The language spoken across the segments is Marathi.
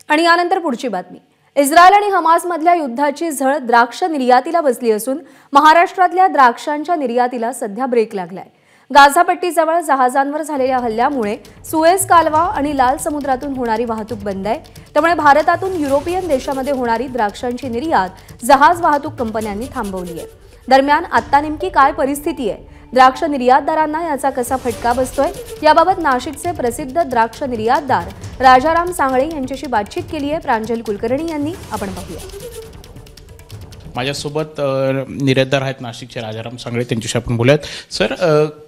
आणि यानंतर पुढची बातमी। इस्रायल आणि हमास मधल्या युद्धाची झळ द्राक्ष निर्यातीला बसली असून महाराष्ट्रातल्या द्राक्षांच्या निर्यातीला सध्या ब्रेक लागलाय। गाझा पट्टीजवळ जहाजांवर झालेल्या हल्ल्यामुळे सुएझ कालवा आणि लाल समुद्रातून होणारी वाहतूक बंद आहे। त्यामुळे भारतातून युरोपियन देशांमध्ये होणारी द्राक्षांची निर्यात जहाज वाहतूक कंपन्यांनी थांबवली आहे। दरम्यान आता नेमकी काय परिस्थिती आहे, द्राक्ष निर्यातदारांना याचा कसा फटका बसतोय, याबाबत नाशिकचे प्रसिद्ध द्राक्ष निर्यातदार राजाराम सांगळे यांच्याशी बातचीत केली आहे प्रांजल कुलकर्णी यांनी। आपण पाहूया। माझ्यासोबत निर्यातदार आहेत नाशिकचे राजाराम सांगळे, त्यांच्याशी आपण बोलूयात। सर,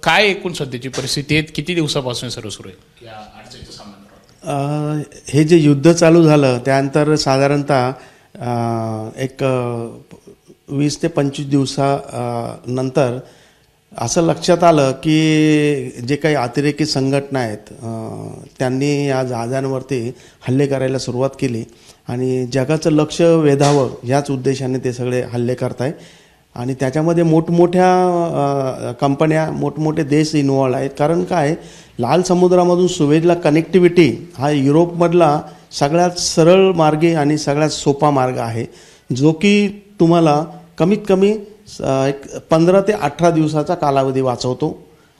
काय एकूण सध्याची परिस्थिती आहे, किती दिवसापासून सुरू आहे या अडचणीचा सामना? हे जे युद्ध चालू झालं त्यानंतर साधारणतः एक 20 ते 25 दिवसानंतर असं लक्षात आलं की जे काही अतिरेकी संघटना आहेत त्यांनी या जहाजांवरती हल्ले करायला सुरुवात केली आणि जगाचं लक्ष वेधावं याच उद्देशाने ते सगळे हल्ले करताय। आणि त्याच्यामध्ये मोठमोठ्या कंपन्या, मोठमोठे देश इन्व्हॉल्व आहेत। कारण काय, लाल समुद्रामधून सुएझला कनेक्टिव्हिटी हा युरोपमधला सगळ्यात सरळ मार्गी आणि सगळ्यात सोपा मार्ग आहे, जो की तुम्हाला कमीत कमी एक 15 ते 18 दिवसाचा कालावधी वाचवतो।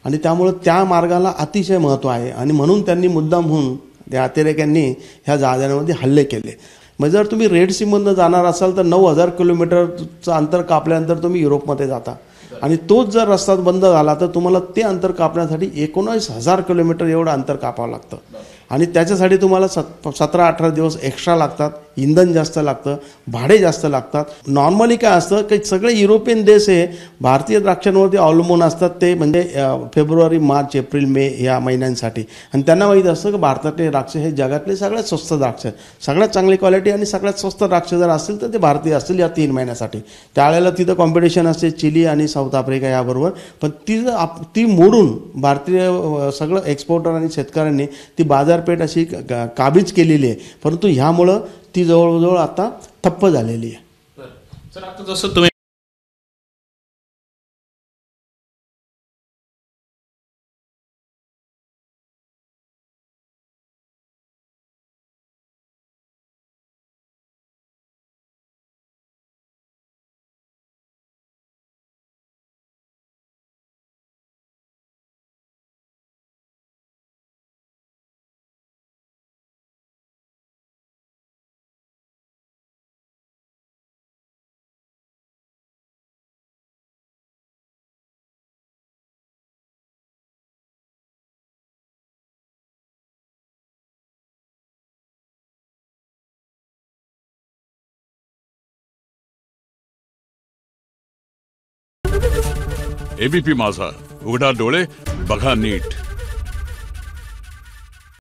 आणि त्यामुळे त्या मार्गाला अतिशय महत्त्व आहे आणि म्हणून त्यांनी मुद्दाम होऊन त्या अतिरेक्यांनी ह्या जहाजांमध्ये हल्ले केले। म्हणजे जर तुम्ही रेड सीमधून जाणार असाल तर 9000 किलोमीटरचं अंतर कापल्यानंतर तुम्ही युरोपमध्ये जाता आणि तोच जर रस्ता बंद झाला तर तुम्हाला ते अंतर कापण्यासाठी 19,000 किलोमीटर एवढं अंतर कापावं लागतं आणि त्याच्यासाठी तुम्हाला 17-18 दिवस एक्स्ट्रा लागतात, इंधन जास्त लागतं, भाडे जास्त लागतात। नॉर्मली काय असतं की सगळे युरोपियन देश हे भारतीय द्राक्षांवरती अवलंबून असतात, ते म्हणजे फेब्रुवारी, मार्च, एप्रिल, मे या महिन्यांसाठी। आणि त्यांना माहीत असतं की भारतातले द्राक्ष हे जगातले सगळ्यात स्वस्त द्राक्ष, सगळ्यात चांगली क्वालिटी आणि सगळ्यात स्वस्त द्राक्ष जर असतील तर ते भारतीय असतील या 3 महिन्यासाठी। त्यावेळेला तिथं कॉम्पिटिशन असते चिली आणि साऊथ आफ्रिका याबरोबर, पण ती मोडून भारतीय सगळं एक्सपोर्टर आणि शेतकऱ्यांनी ती बाजारपेठ अशी काबीज केलेली आहे, परंतु ह्यामुळं ती जवळजवळ आता ठप्प झालेली आहे। सर, आता जसं तुम्ही एबीपी माझा, उघडा डोळे बघा नीट।